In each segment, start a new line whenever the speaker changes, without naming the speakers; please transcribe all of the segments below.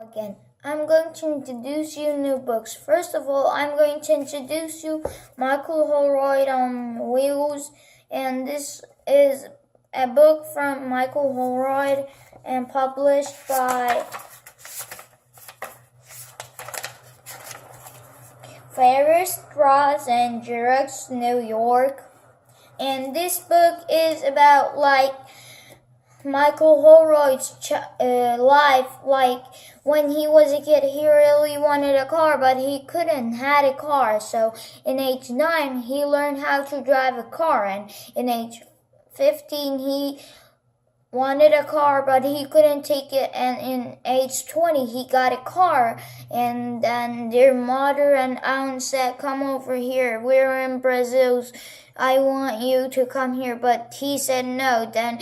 Again, I'm going to introduce you new books. First of all, I'm going to introduce you Michael Holroyd on Wheels, and this is a book from Michael Holroyd and published by Ferris, Ross, and Xerox, New York. And this book is about Michael Holroyd's life. When he was a kid, he really wanted a car, but he couldn't had a car. So in age 9, he learned how to drive a car, and in age 15, he wanted a car, but he couldn't take it, and in age 20 he got a car, and then their mother and aunt said, "Come over here, we're in Brazil, I want you to come here," but he said no. Then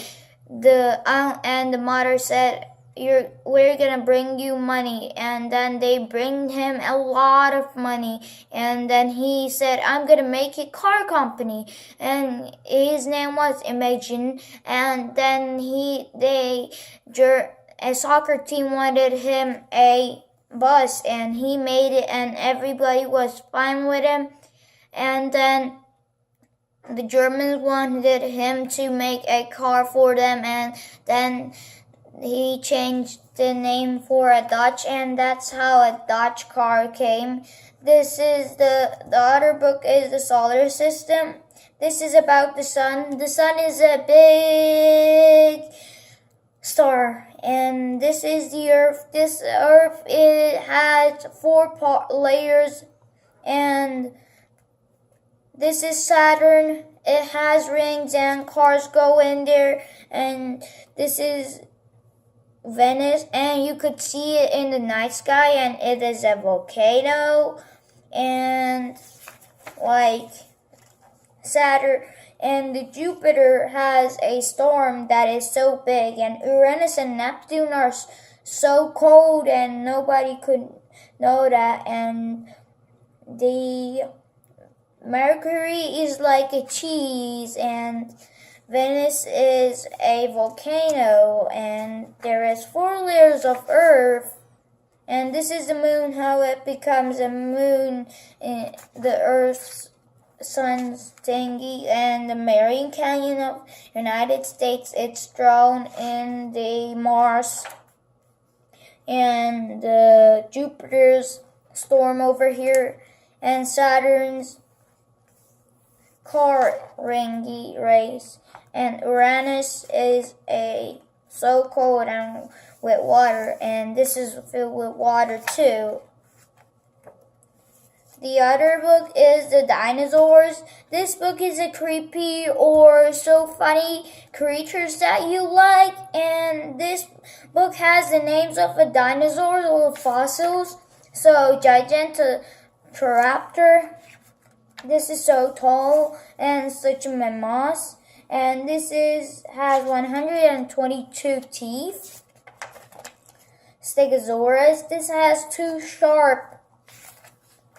the aunt and the mother said, we're gonna bring you money, and then they bring him a lot of money, and then he said, "I'm gonna make a car company," and his name was Imagine. And then a soccer team wanted him a bus, and he made it, and everybody was fine with him. And then the Germans wanted him to make a car for them, and then he changed the name for a Dutch, and that's how a Dutch car came. This is the other book is the solar system. This is about the sun. The sun is a big star, and this is the earth. This earth, it has 4 layers, and this is Saturn. It has rings and cars go in there, and this is Venice, and you could see it in the night sky, and it is a volcano, and Saturn and the Jupiter has a storm that is so big, and Uranus and Neptune are so cold, and nobody could know that, and the Mercury is like a cheese, and Venus is a volcano, and there is 4 layers of Earth, and this is the moon, how it becomes a moon in the Earth's sun's thingy, and the Marion Canyon of United States, it's drawn in the Mars, and the Jupiter's storm over here, and Saturn's car ringy race, and Uranus is so cold and with water, and this is filled with water too. The other book is the Dinosaurs. This book is a creepy or so funny creatures that you like, and this book has the names of the dinosaurs or fossils. So Gigantopteraptor. This is so tall and such a mammoth, and this has 122 teeth. Stegosaurus. This has 2 sharp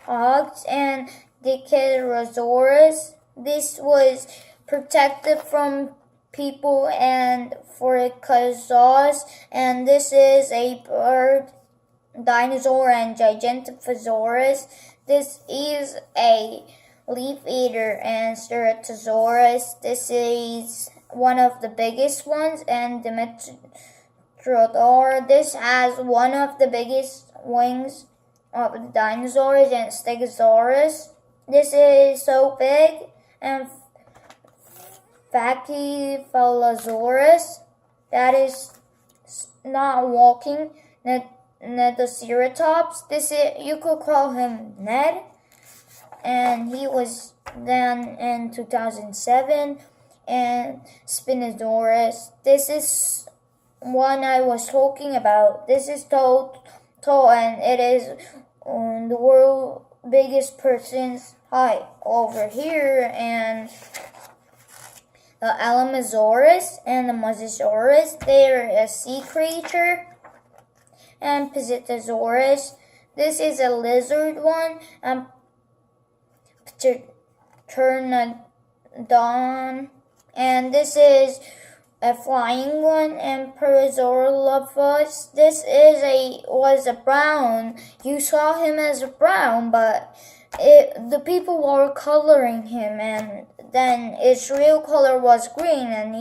hooks, and Diceratosaurus. This was protected from people and for a cause, and this is a bird dinosaur, and Gigantophosaurus. This is a leaf eater, and Ceratosaurus. This is one of the biggest ones, and Dimetrodor. This has one of the biggest wings of the dinosaurs, and Stegosaurus. This is so big, and Pachycephalosaurus. That is not walking. Netoceratops. You could call him Ned, and he was then in 2007. And Spinosaurus. This is one I was talking about. This is tall, and it is the world's biggest person's height over here. And the Alamosaurus and the Mosasaurus, they are a sea creature. And Pisittasaurus. This is a lizard one. And Pteranodon. And this is a flying one, and prehistoric. This was a brown. You saw him as a brown, but the people were coloring him, and then its real color was green, and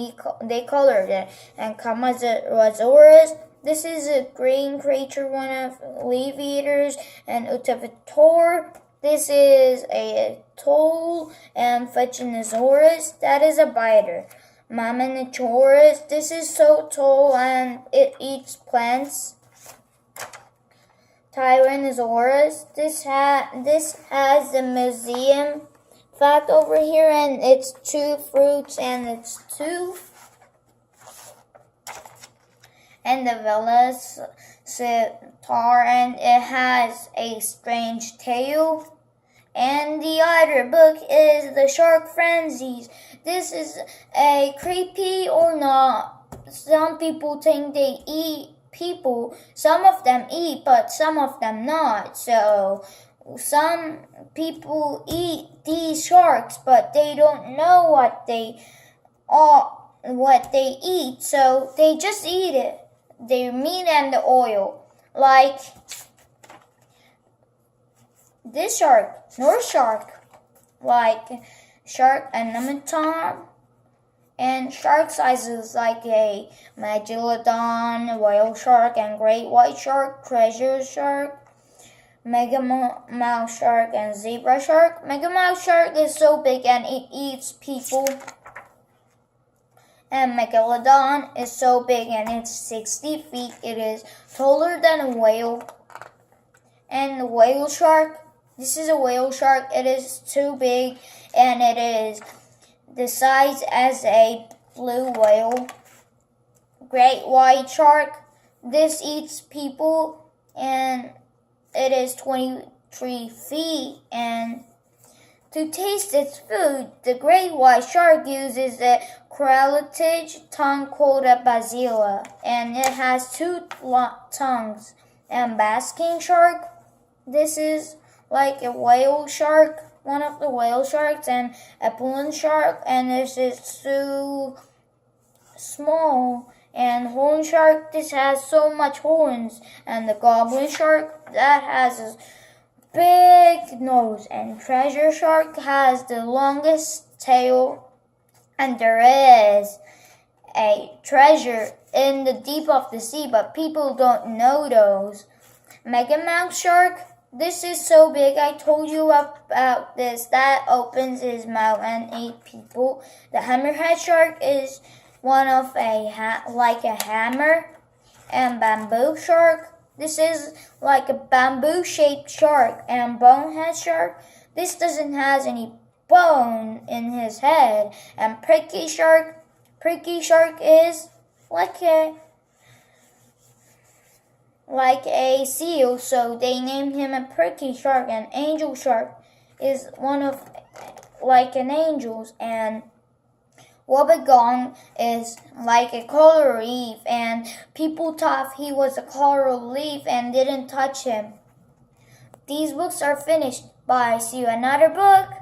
they colored it. And Kamazaurus, this is a green creature, one of leaf eaters, and Utavitor. This is a toll, and Fechinosaurus, that is a biter. Mammonosaurus, this is so tall and it eats plants. Tyrannosaurus, this has the museum fact over here, and it's 2 fruits, and it's 2. And the Velocitar, and it has a strange tail. And the other book is The Shark Frenzies. This is a creepy or not. Some people think they eat people. Some of them eat, but some of them not. So some people eat these sharks, but they don't know what they eat. So they just eat it. Their meat and the oil. Like this shark, North Shark, like shark anemoton, and shark sizes like a Megalodon, whale shark, and great white shark, treasure shark, megamouth shark, and zebra shark. Megamouth shark is so big and it eats people. And Megalodon is so big and it's 60 feet. It is taller than a whale. And the whale shark, this is a whale shark. It is too big and it is the size as a blue whale. Great white shark, this eats people and it is 23 feet. And to taste its food, the great white shark uses a cartilage tongue called a basilia, and it has 2 tongues. And basking shark, this is like a whale shark, one of the whale sharks, and a balloon shark, and this is too small. And horn shark, this has so much horns. And the goblin shark, that has a big nose. And treasure shark has the longest tail. And there is a treasure in the deep of the sea, but people don't know those. Megamouth shark, this is so big. I told you about this. That opens his mouth and eat people. The hammerhead shark is one of like a hammer. And bamboo shark, this is like a bamboo-shaped shark. And bonehead shark, this doesn't have any bone in his head. And prickly shark is like a seal, so they named him a prickly shark. And angel shark is one of like an angel's. And wobbegong is like a coral reef, and people thought he was a coral reef and didn't touch him. These books are finished. Bye. See you another book.